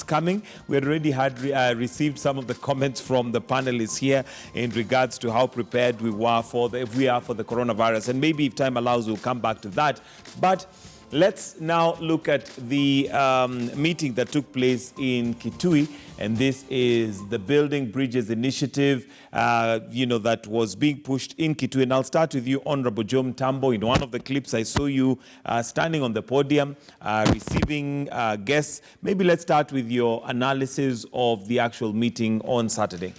coming. We had already received some of the comments from the panelists here in regards to how prepared we were for the coronavirus, and maybe if time allows we'll come back to that. But let's now look at the meeting that took place in Kitui, and this is the Building Bridges initiative, that was being pushed in Kitui. And I'll start with you, Honorable Jom Tambo. In one of the clips, I saw you standing on the podium, receiving guests. Maybe let's start with your analysis of the actual meeting on Saturday.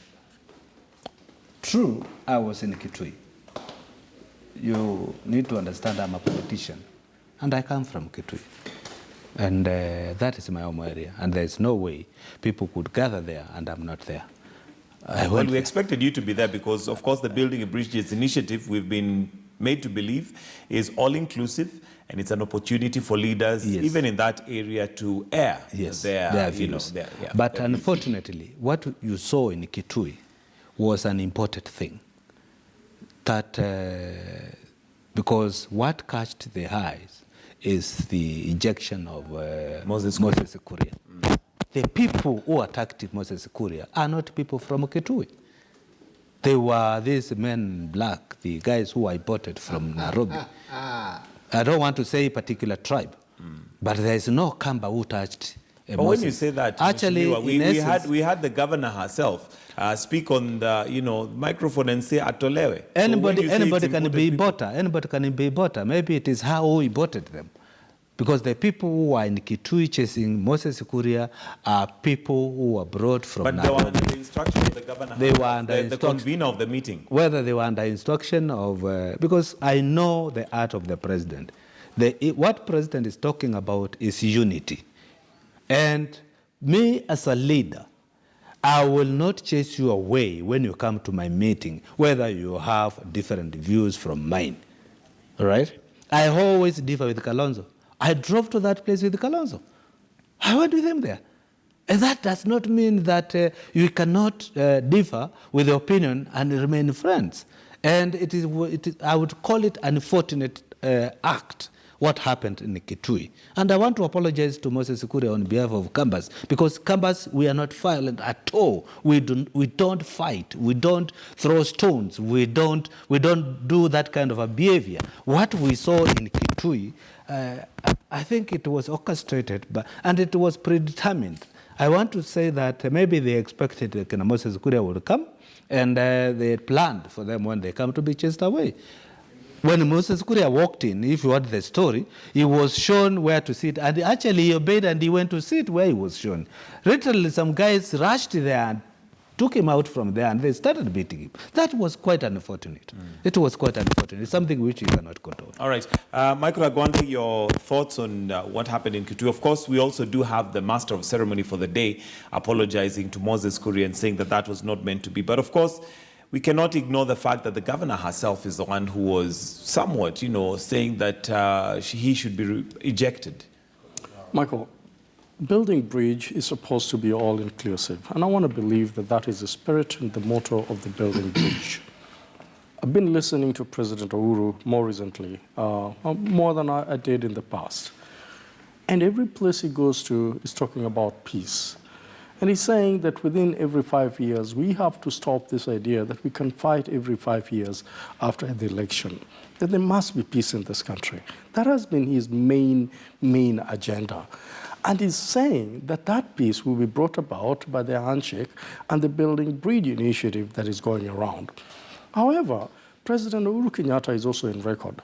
True, I was in Kitui. You need to understand I'm a politician. And I come from Kitui. And that is my home area. And there's no way people could gather there and I'm not there. Well, we expected you to be there because, of course, the Building Bridges initiative, we've been made to believe, is all-inclusive, and it's an opportunity for leaders, even in that area, to air their views. But unfortunately, what you saw in Kitui was an imported thing. That, because what catched the eyes is the ejection of Moses Kuria. The people who attacked Moses Kuria are not people from Kitui. They were these men in black, the guys who I imported from Nairobi. I don't want to say particular tribe, but there is no Kamba who touched But when you say that, actually, we had the governor herself speak on the microphone and say atolewe. Anybody can be voter. Anybody can be voter. Maybe it is how we voted them. Because the people who are in Kitui chasing Moses Kuria are people who were brought from But they were under the instruction of the governor. They were under the convener of the meeting. Whether they were under instruction of... because I know the art of the president. What president is talking about is unity. And me as a leader, I will not chase you away when you come to my meeting, whether you have different views from mine. All right? I always differ with Kalonzo. I drove to that place with Kalonzo. I went with him there. And that does not mean that you cannot differ with the opinion and remain friends. And it is, I would call it an unfortunate act, what happened in Kitui. And I want to apologize to Moses Kuria on behalf of Kambas, because Kambas, we are not violent at all. We don't fight. We don't throw stones. We don't do that kind of a behavior. What we saw in Kitui, I think it was orchestrated, and it was predetermined. I want to say that maybe they expected Moses Kuria would come, and they planned for them when they come to be chased away. When Moses Kuria walked in, if you heard the story, he was shown where to sit. And actually he obeyed and he went to sit where he was shown. Literally, some guys rushed there and took him out from there and they started beating him. That was quite unfortunate. It was quite unfortunate. It's something which you cannot control. All right. Michael Agwandi, your thoughts on what happened in Kitui. Of course, we also do have the master of ceremony for the day apologizing to Moses Kuria and saying that that was not meant to be. But of course, we cannot ignore the fact that the governor herself is the one who was somewhat, saying that he should be ejected. Michael, building bridge is supposed to be all-inclusive, and I want to believe that that is the spirit and the motto of the building bridge. I've been listening to President Uhuru more recently, more than I did in the past. And every place he goes to is talking about peace. And he's saying that within every 5 years, we have to stop this idea that we can fight every 5 years after the election, that there must be peace in this country. That has been his main agenda. And he's saying that that peace will be brought about by the handshake and the Building Bridge initiative that is going around. However, President Uhuru Kenyatta is also in record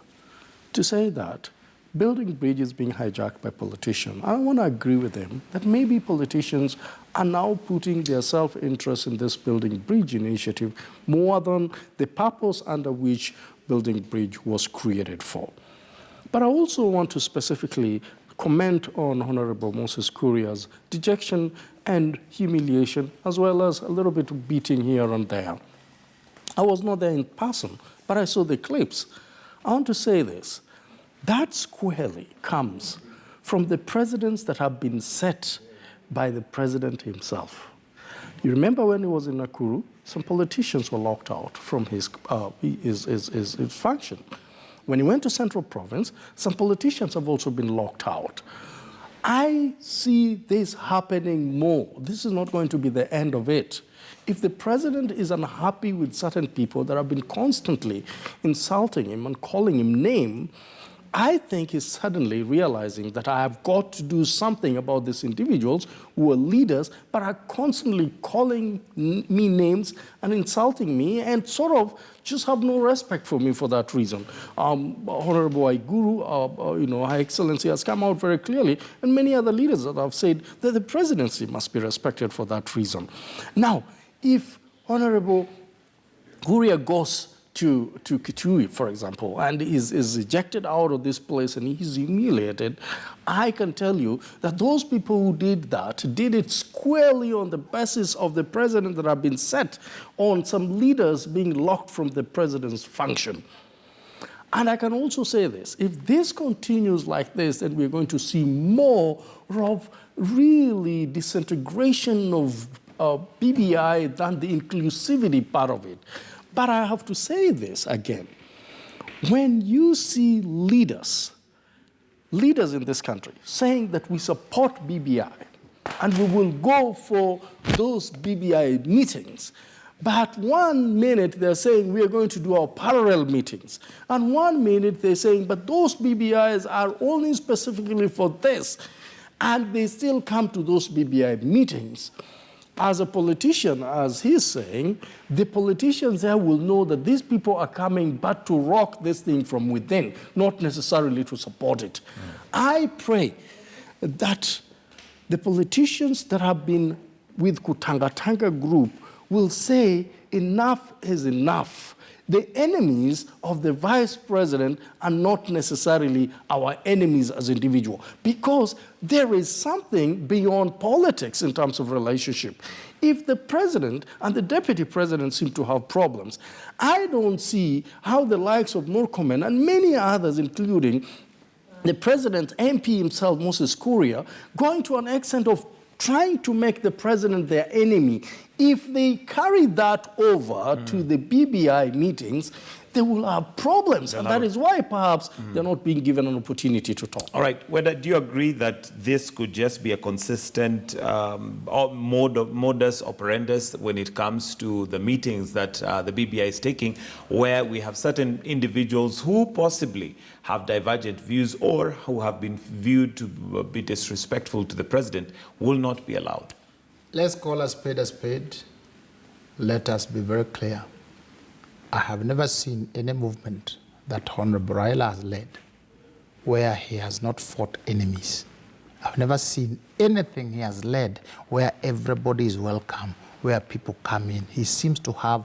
to say that building bridge is being hijacked by politicians. I want to agree with him that maybe politicians are now putting their self-interest in this building bridge initiative more than the purpose under which building bridge was created for. But I also want to specifically comment on Honorable Moses Kuria's dejection and humiliation, as well as a little bit of beating here and there. I was not there in person, but I saw the clips. I want to say this. That squarely comes from the precedents that have been set by the president himself. You remember when he was in Nakuru, some politicians were locked out from his function. When he went to Central Province, some politicians have also been locked out. I see this happening more. This is not going to be the end of it. If the president is unhappy with certain people that have been constantly insulting him and calling him name, I think he's suddenly realizing that I have got to do something about these individuals who are leaders but are constantly calling me names and insulting me and sort of just have no respect for me for that reason. Honorable Guru, Her Excellency has come out very clearly, and many other leaders that have said that the presidency must be respected for that reason. Now, if Honorable Guria goes to Kitui, for example, and is ejected out of this place and he's humiliated, I can tell you that those people who did that did it squarely on the basis of the president that have been set on some leaders being locked from the president's function. And I can also say this, if this continues like this, then we're going to see more of really disintegration of BBI than the inclusivity part of it. But I have to say this again. When you see leaders in this country saying that we support BBI and we will go for those BBI meetings, but 1 minute they're saying we are going to do our parallel meetings, and 1 minute they're saying, but those BBIs are only specifically for this, and they still come to those BBI meetings. As a politician, as he's saying, the politicians there will know that these people are coming but to rock this thing from within, not necessarily to support it. I pray that the politicians that have been with Kutanga group will say enough is enough. The enemies of the vice president are not necessarily our enemies as individuals, because there is something beyond politics in terms of relationship. If the president and the deputy president seem to have problems, I don't see how the likes of Murkomen and many others, including the president's MP himself, Moses Kuria, going to an extent of trying to make the president their enemy. If they carry that over to the BBI meetings, they will have problems. And that is why perhaps they're not being given an opportunity to talk. All right. Do you agree that this could just be a consistent modus operandus when it comes to the meetings that the BBI is taking, where we have certain individuals who possibly have divergent views or who have been viewed to be disrespectful to the president will not be allowed? Let's call a spade a spade. Let us be very clear. I have never seen any movement that Honorable Raila has led where he has not fought enemies. I've never seen anything he has led where everybody is welcome, where people come in. He seems to have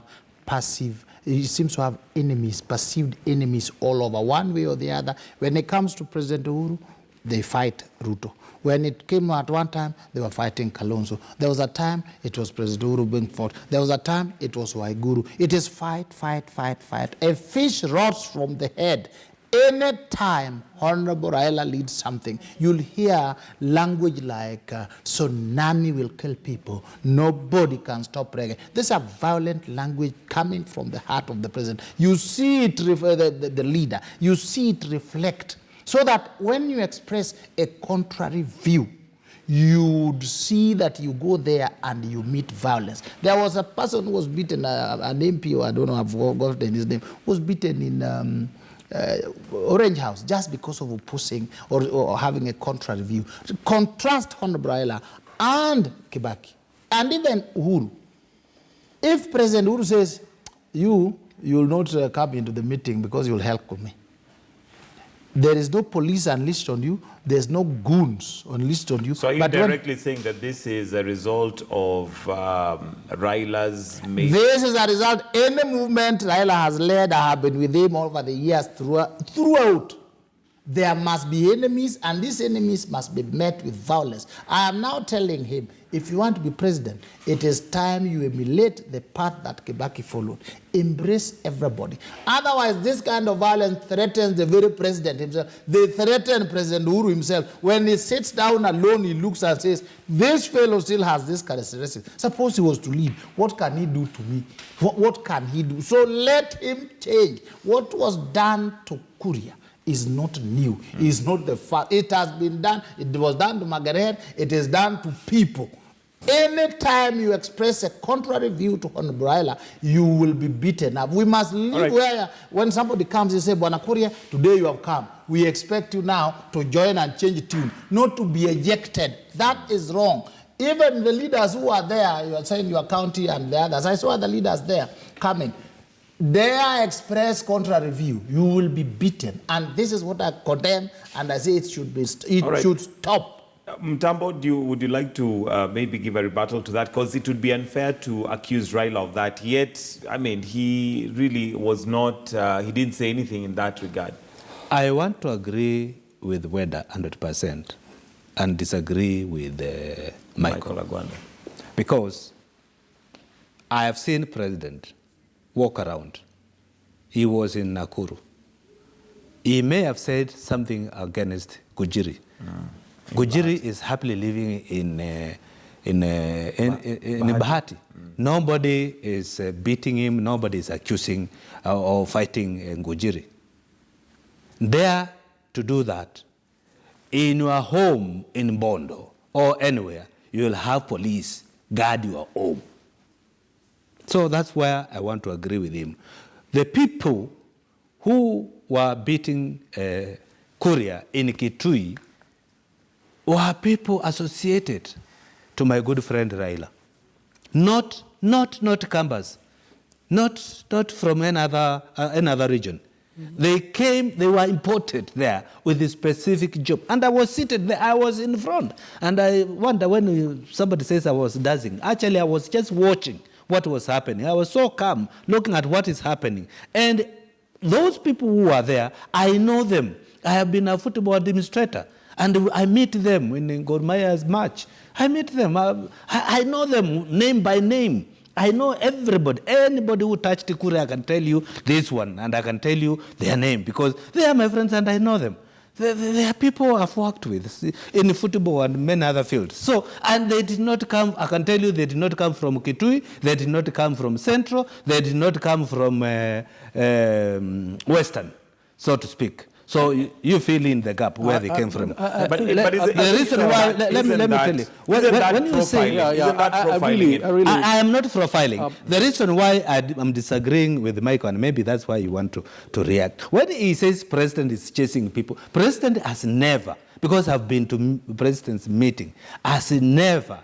enemies, perceived enemies all over, one way or the other. When it comes to President Uhuru, they fight Ruto. When it came at one time, they were fighting Kalonzo. There was a time it was President Uhuru being fought. There was a time it was Waiguru. It is fight, fight, fight, fight. A fish rots from the head. Any time Honorable Raila leads something, you'll hear language like tsunami will kill people. Nobody can stop reggae. These are violent language coming from the heart of the president. You see it, the leader. You see it reflect. So that when you express a contrary view, you would see that you go there and you meet violence. There was a person who was beaten, an MP, or I don't know, I've forgotten his name, was beaten in Orange House just because of opposing or having a contrary view. Contrast Honorable Raila and Kibaki, and even Uhuru. If President Uhuru says, you will not come into the meeting because you will help me, there is no police unleashed on you. There's no goons unleashed on you. So are you directly saying that this is a result of Raila's... This is a result. Any movement Raila has led, I have been with him over the years throughout. There must be enemies, and these enemies must be met with violence. I am now telling him, if you want to be president, it is time you emulate the path that Kibaki followed. Embrace everybody. Otherwise, this kind of violence threatens the very president himself. They threaten President Uhuru himself. When he sits down alone, he looks and says, this fellow still has this characteristic. Suppose he was to leave. What can he do to me? What can he do? So let him change. What was done to Kuria is not new. It's not the fact. It has been done. It was done to Margaret. It is done to people. Anytime you express a contrary view to Honorable Raila, you will be beaten up. We must live where when somebody comes and says, Bwana Kuria, today you have come. We expect you now to join and change tune, not to be ejected. That is wrong. Even the leaders who are there, you are saying your county and the others, I saw the leaders there coming. Dare express contrary view, you will be beaten. And this is what I condemn, and I say it should be. Should stop. Mtambo, would you like to maybe give a rebuttal to that? Because it would be unfair to accuse Raila of that. Yet, I mean, he really was not, he didn't say anything in that regard. I want to agree with Weda 100% and disagree with Michael Agwanda. Because I have seen President walk around. He was in Nakuru. He may have said something against Gujiri. Gujiri is happily living in Bahati. Nobody is beating him. Nobody is accusing or fighting Gujiri. Dare to do that in your home in Bondo or anywhere, you will have police guard your home. So that's where I want to agree with him. The people who were beating Kuria in Kitui were people associated to my good friend Raila. Not Kambas, not from another region. They came, they were imported there with a specific job. And I was seated there, I was in front. And I wonder when somebody says I was dancing. Actually, I was just watching what was happening. I was so calm looking at what is happening. And those people who are there, I know them. I have been a football administrator. And I meet them in Gor Mahia's match. I meet them. I know them name by name. I know everybody. Anybody who touched Kuria, I can tell you this one, and I can tell you their name, because they are my friends and I know them. They are people I've worked with in football and many other fields. So, and they did not come, I can tell you, they did not come from Kitui, they did not come from Central, they did not come from Western, so to speak. So you fill in the gap where they came from. But the reason why, let me tell you, when you say, I am not profiling. The reason why I'm disagreeing with Michael, and maybe that's why you want to react. When he says president is chasing people, president has never, because I've been to president's meeting, has never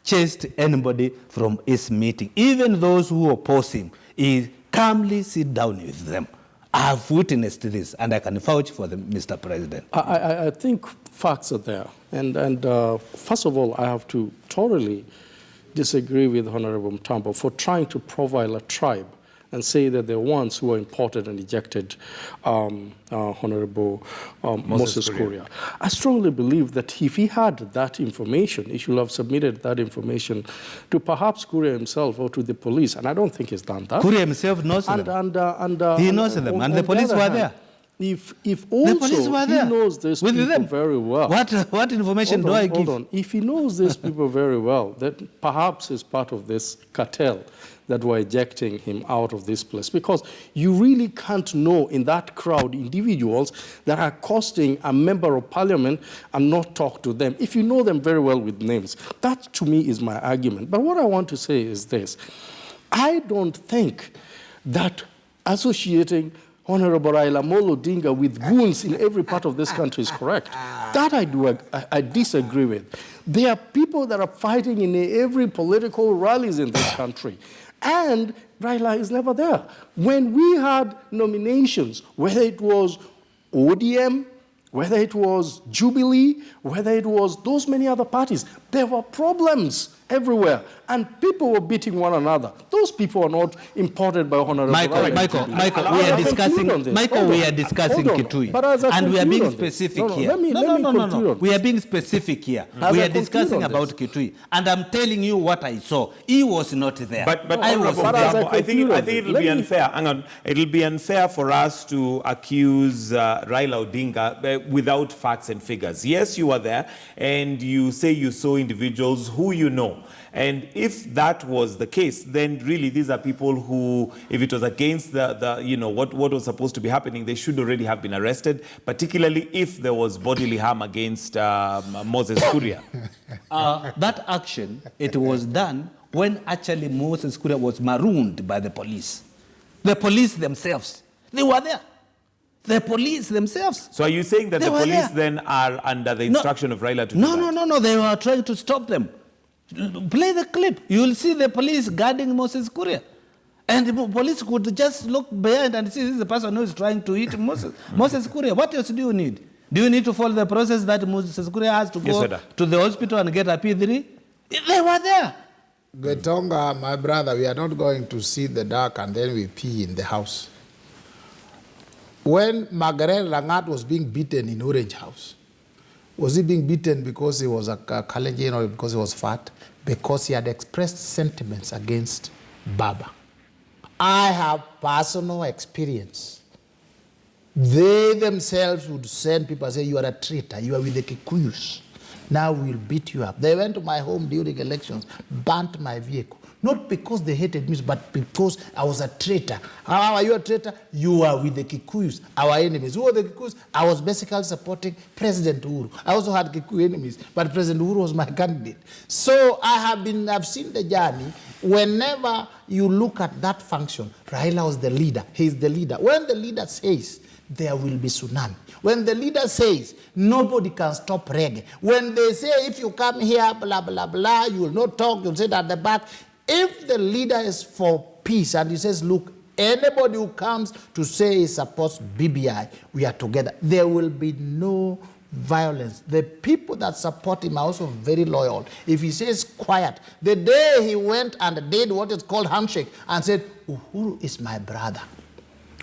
chased anybody from his meeting. Even those who oppose him, he calmly sit down with them. I have witnessed this, and I can vouch for them, Mr. President. I think facts are there. And first of all, I have to totally disagree with Honorable Mtambo for trying to profile a tribe and say that they're ones who are imported and ejected Honorable Moses Kuria. I strongly believe that if he had that information, he should have submitted that information to perhaps Kuria himself or to the police, and I don't think he's done that. Kuria himself knows them. He knows them, and the police were there. If also the police were there he knows these people them. very well. What information do I give? Hold on. If he knows these people very well, that perhaps is part of this cartel that were ejecting him out of this place. Because you really can't know in that crowd individuals that are costing a member of parliament and not talk to them. If you know them very well with names, that to me is my argument. But what I want to say is this. I don't think that associating Honorable Raila Amolo Odinga with goons in every part of this country is correct. That I disagree with. There are people that are fighting in every political rallies in this country. And Raila is never there. When we had nominations, whether it was ODM, whether it was Jubilee, whether it was those many other parties, there were problems everywhere, and people were beating one another. Those people are not imported by Honorable Michael, we are discussing Kitui, and we are being specific here. No. We are being specific here. We are discussing about Kitui, and I'm telling you what I saw. He was not there. I think it'll be unfair. Hang on, it'll be unfair for us to accuse Raila Odinga without facts and figures. Yes, you were there, and you say you saw him individuals who you know. And if that was the case, then really these are people who, if it was against what was supposed to be happening, they should already have been arrested, particularly if there was bodily harm against Moses Kuria. That action, it was done when actually Moses Kuria was marooned by the police. The police themselves, they were there. The police themselves. So are you saying that the police then are under the instruction of Raila to do that? No, they were trying to stop them. Play the clip. You will see the police guarding Moses Kuria. And the police could just look behind and see this is the person who is trying to hit Moses Kuria. What else do you need? Do you need to follow the process that Moses Kuria has to go to the hospital and get a P3? They were there. Getonga, my brother, we are not going to see the dark and then we pee in the house. When Margaret Langat was being beaten in Orange House, was he being beaten because he was a Kalenjin or because he was fat? Because he had expressed sentiments against Baba. I have personal experience. They themselves would send people and say, you are a traitor, you are with the Kikuyus. Now we'll beat you up. They went to my home during elections, burnt my vehicle. Not because they hated me, but because I was a traitor. How are you a traitor? You are with the Kikuyus, our enemies. Who are the Kikuyus? I was basically supporting President Uhuru. I also had Kikuyu enemies, but President Uhuru was my candidate. So I've seen the journey. Whenever you look at that function, Raila was the leader. He's the leader. When the leader says, there will be tsunami. When the leader says, nobody can stop reggae. When they say, if you come here, blah, blah, blah, you will not talk, you'll sit at the back. If the leader is for peace and he says, look, anybody who comes to say he supports BBI, we are together, there will be no violence. The people that support him are also very loyal. If he says quiet, the day he went and did what is called handshake and said, Uhuru is my brother,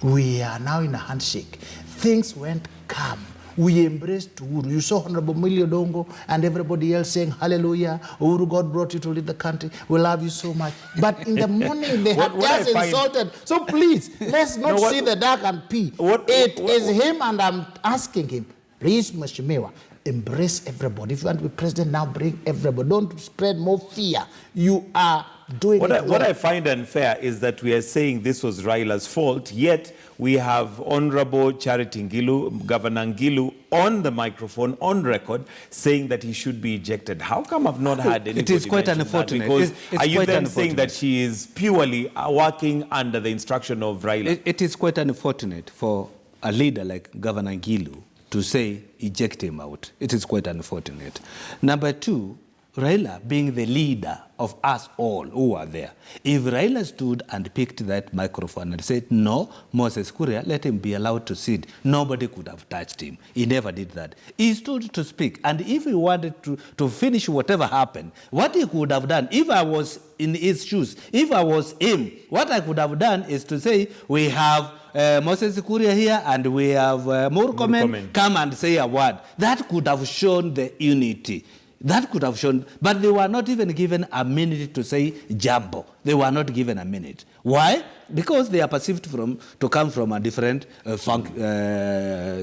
we are now in a handshake, things went calm. We embraced Uhuru. You saw Honorable Millie Odongo and everybody else saying, hallelujah, Uhuru, God brought you to lead the country. We love you so much. But in the morning, they had just insulted. So please, let's not see the dark and pee. It is him, and I'm asking him, please, Mheshimiwa, embrace everybody. If you want to be president now, bring everybody. Don't spread more fear. You are doing it wrong. What I find unfair is that we are saying this was Raila's fault, yet we have Honorable Charity Ngilu, Governor Ngilu, on the microphone, on record, saying that he should be ejected. How come I've not had anybody? It is quite unfortunate. Because are you then saying that she is purely working under the instruction of Raila? It is quite unfortunate for a leader like Governor Ngilu to say, eject him out. It is quite unfortunate. Number two, Raila being the leader of us all who are there. If Raila stood and picked that microphone and said, no, Moses Kuria, let him be allowed to sit, nobody could have touched him. He never did that. He stood to speak. And if he wanted to finish whatever happened, what he could have done, if I was in his shoes, if I was him, what I could have done is to say, we have Moses Kuria here and we have Murkomen, come and say a word. That could have shown the unity. That could have shown, but they were not even given a minute to say jambo. They were not given a minute. Why? Because they are perceived to come from a different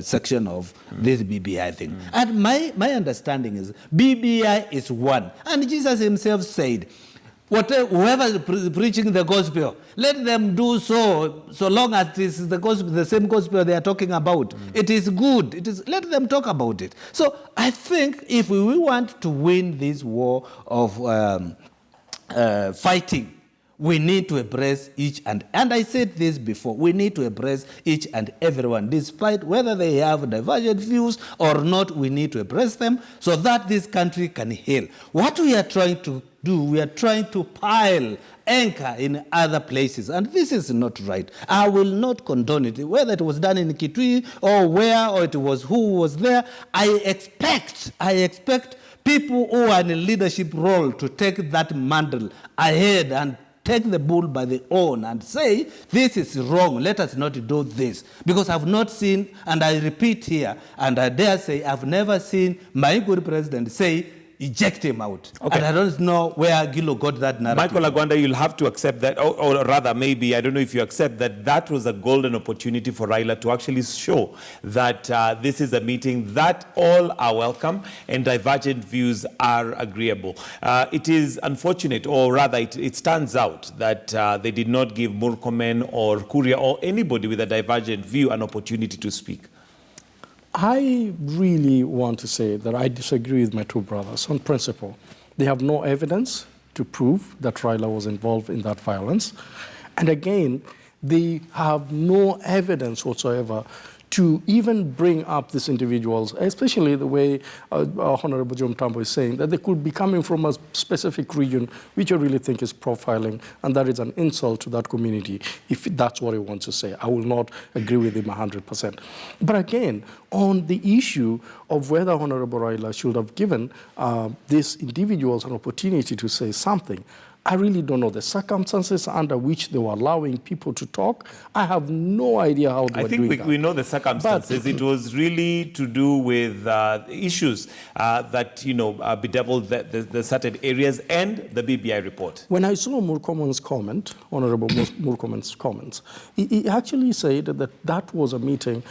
section of this BBI thing. And my understanding is BBI is one. And Jesus himself said, whoever is preaching the gospel, let them do so long as this is the gospel, the same gospel they are talking about. It is good. Let them talk about it. So I think if we want to win this war of fighting, we need to embrace each and I said this before, we need to embrace each and everyone, despite whether they have divergent views or not, we need to embrace them so that this country can heal. What we are trying to do, we are trying to pile anchor in other places, and this is not right. I will not condone it, whether it was done in Kitui or where, or it was who was there. I expect people who are in a leadership role to take that mantle ahead and take the bull by the horn and say, this is wrong, let us not do this. Because I've not seen, and I repeat here, and I dare say, I've never seen my good president say, eject him out. Okay. And I don't know where Gilo got that narrative. Michael Agwanda, you'll have to accept that, or rather, maybe, I don't know if you accept that that was a golden opportunity for Raila to actually show that this is a meeting that all are welcome and divergent views are agreeable. It is unfortunate, or rather, it stands out that they did not give Murkomen or Kuria or anybody with a divergent view an opportunity to speak. I really want to say that I disagree with my two brothers on principle. They have no evidence to prove that Raila was involved in that violence. And again, they have no evidence whatsoever to even bring up these individuals, especially the way Honorable John Tambo is saying, that they could be coming from a specific region, which I really think is profiling, and that is an insult to that community, if that's what he wants to say. I will not agree with him 100%. But again, on the issue of whether Honorable Raila should have given these individuals an opportunity to say something, I really don't know the circumstances under which they were allowing people to talk. I have no idea how they were doing that. I think we know the circumstances. It was really to do with issues that, bedeviled the certain areas and the BBI report. When I saw Murkomen's comment, Honorable Murkomen's comments, he actually said that that was a meeting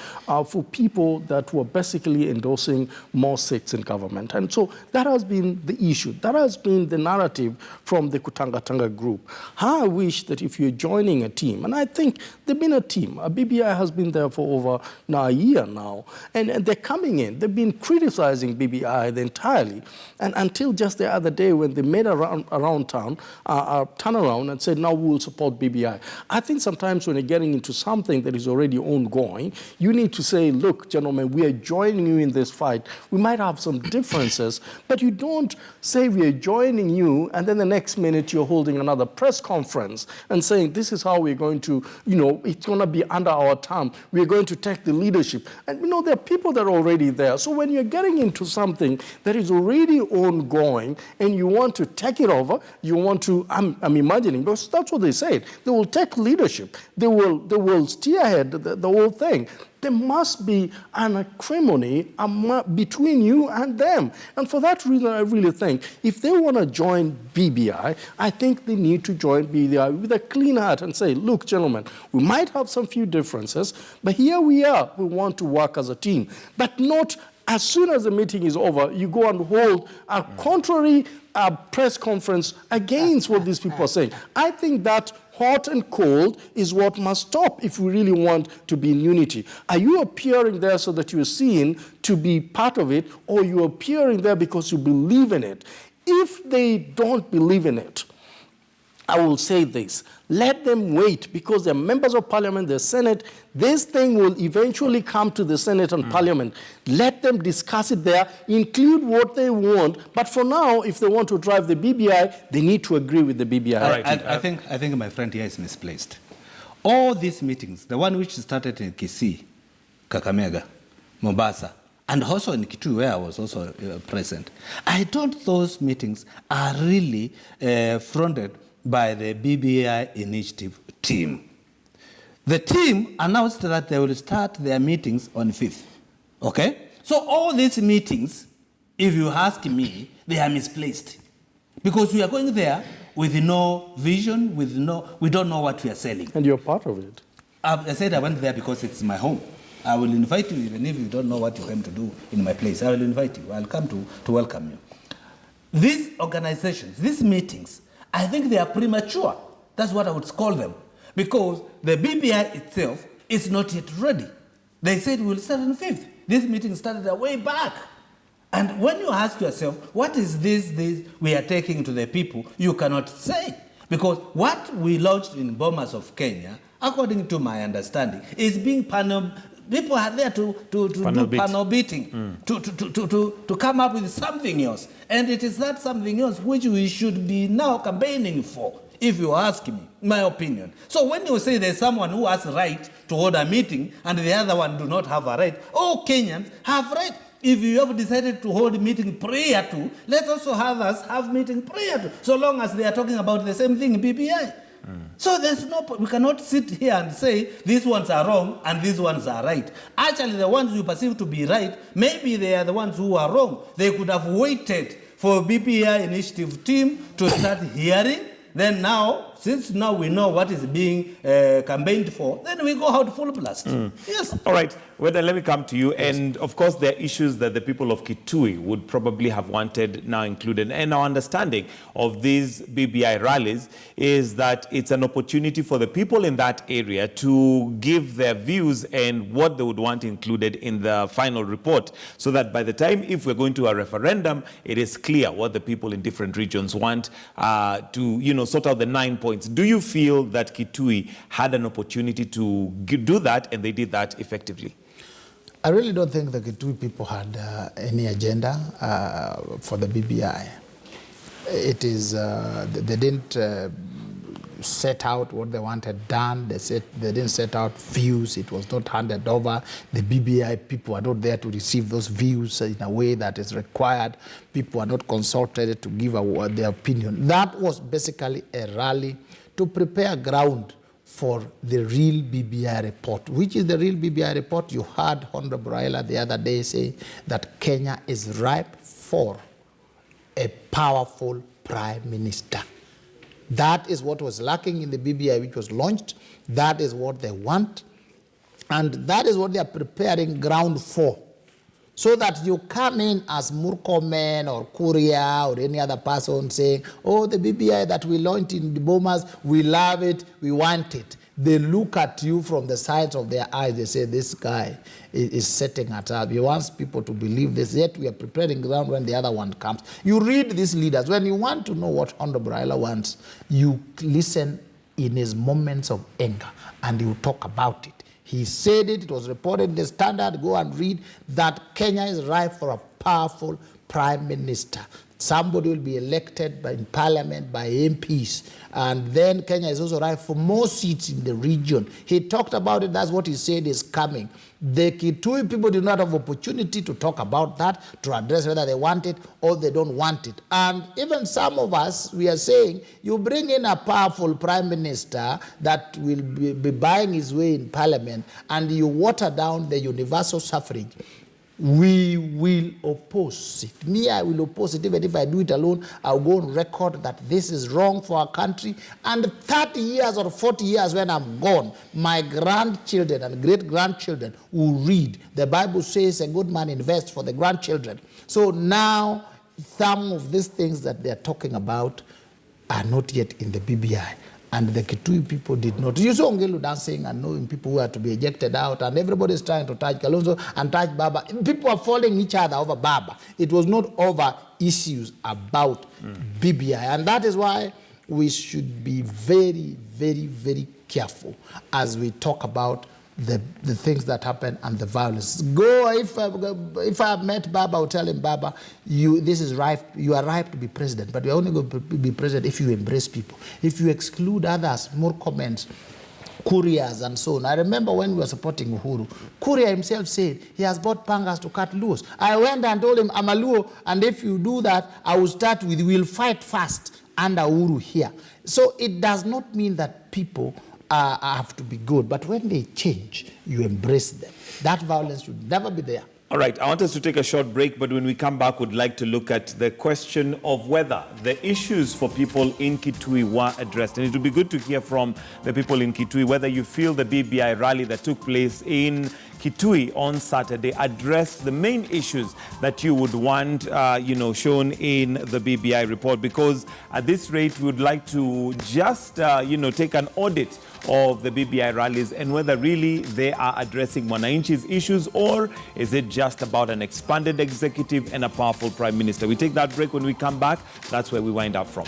for people that were basically endorsing more seats in government. And so that has been the issue. That has been the narrative from the Kutanga group. How I wish that if you're joining a team, and I think they've been a team, BBI has been there for over a year now, and they're coming in. They've been criticizing BBI entirely, and until just the other day when they made around town a turnaround and said, now we will support BBI. I think sometimes when you're getting into something that is already ongoing, you need to say, look, gentlemen, we are joining you in this fight. We might have some differences, but you don't say we are joining you, and then the next minute you're holding another press conference and saying, this is how we're going to, it's going to be under our term. We're going to take the leadership. And, there are people that are already there. So when you're getting into something that is already ongoing and you want to take it over, you want to, I'm imagining, because that's what they said. They will take leadership. They will steer ahead the whole thing. There must be an acrimony between you and them. And for that reason, I really think if they want to join BBI, I think they need to join BBI with a clean heart and say, look, gentlemen, we might have some few differences, but here we are. We want to work as a team. But not as soon as the meeting is over, you go and hold a contrary press conference against what these people are saying. I think that hot and cold is what must stop if we really want to be in unity. Are you appearing there so that you're seen to be part of it, or you're appearing there because you believe in it? If they don't believe in it, I will say this. Let them wait, because they're members of parliament, the Senate. This thing will eventually come to the Senate and parliament. Let them discuss it there, include what they want. But for now, if they want to drive the BBI, they need to agree with the BBI. I think my friend here is misplaced. All these meetings, the one which started in Kisii, Kakamega, Mombasa, and also in Kitui, where I was also present, I thought those meetings are really fronted by the BBI initiative team. The team announced that they will start their meetings on 5th. Okay? So all these meetings, if you ask me, they are misplaced. Because we are going there with no vision, we don't know what we are selling. And you're part of it. I said I went there because it's my home. I will invite you, even if you don't know what you came to do in my place. I will invite you. I'll come to welcome you. These organizations, these meetings, I think they are premature. That's what I would call them. Because the BBI itself is not yet ready. They said we'll start on 5th. This meeting started way back. And when you ask yourself, what is this we are taking to the people, you cannot say. Because what we launched in Bomas of Kenya, according to my understanding, is being people are there to do panel beating, to come up with something else. And it is that something else which we should be now campaigning for, if you ask me, my opinion. So when you say there's someone who has a right to hold a meeting and the other one do not have a right, all Kenyans have right. If you have decided to hold a meeting prior to, let also others have meeting prior to, so long as they are talking about the same thing, BBI. So we cannot sit here and say these ones are wrong and these ones are right. Actually, the ones you perceive to be right, maybe they are the ones who are wrong. They could have waited for BBI initiative team to start hearing. Then now, since now we know what is being campaigned for, then we go out full blast. Yes. All right. Well, then let me come to you. Yes. And of course, there are issues that the people of Kitui would probably have wanted now included. And our understanding of these BBI rallies is that it's an opportunity for the people in that area to give their views and what they would want included in the final report, so that by the time, if we're going to a referendum, it is clear what the people in different regions want to, sort out the 9 points. Do you feel that Kitui had an opportunity to do that, and they did that effectively? I really don't think the Kitui people had any agenda for the BBI. It is, they didn't set out what they wanted done. They didn't set out views. It was not handed over. The BBI people are not there to receive those views in a way that is required. People are not consulted to give their opinion. That was basically a rally to prepare ground for the real BBI report. Which is the real BBI report? You heard Honorable Raila the other day say that Kenya is ripe for a powerful prime minister. That is what was lacking in the BBI, which was launched. That is what they want. And that is what they are preparing ground for. So that you come in as Murkomen or Kuria or any other person saying, oh, the BBI that we launched in the Bomas, we love it, we want it. They look at you from the sides of their eyes. They say, this guy is setting us up. He wants people to believe this, yet we are preparing ground when the other one comes. You read these leaders. When you want to know what Honorable Raila wants, you listen in his moments of anger, and you talk about it. He said it was reported in the Standard, go and read, that Kenya is ripe for a powerful prime minister. Somebody will be elected in parliament by MPs. And then Kenya is also ripe for more seats in the region. He talked about it. That's what he said is coming. The Kitui people did not have opportunity to talk about that, to address whether they want it or they don't want it. And even some of us, we are saying, you bring in a powerful prime minister that will be buying his way in parliament, and you water down the universal suffrage. We will oppose it. Me, I will oppose it. Even if I do it alone, I'll go on record that this is wrong for our country. And 30 years or 40 years when I'm gone, my grandchildren and great-grandchildren will read. The Bible says a good man invests for the grandchildren. So now, some of these things that they're talking about are not yet in the BBI. And the Kitui people did not. You saw Ngelu dancing and knowing people who are to be ejected out, and everybody is trying to touch Kalonzo and touch Baba. People are following each other over Baba. It was not over issues about BBI. And that is why we should be very, very, very careful as we talk about the things that happen and the violence. If I met Baba, I would tell him, Baba, this is ripe. You are ripe to be president, but you're only going to be president if you embrace people. If you exclude others, more comments, couriers and so on. I remember when we were supporting Uhuru, Kuria himself said he has bought pangas to cut Luos. I went and told him, I'm a Luo, and if you do that, I will start with, we'll fight fast under Uhuru here. So it does not mean that people have to be good, but when they change, you embrace them. That violence should never be there. All right, I want us to take a short break, but when we come back, we'd like to look at the question of whether the issues for people in Kitui were addressed. And it would be good to hear from the people in Kitui whether you feel the BBI rally that took place in Kitui on Saturday addressed the main issues that you would want, shown in the BBI report. Because at this rate, we would like to just, take an audit of the BBI rallies and whether really they are addressing Mwananchi's issues, or is it just about an expanded executive and a powerful prime minister. We take that break. When we come back, that's where we wind up from.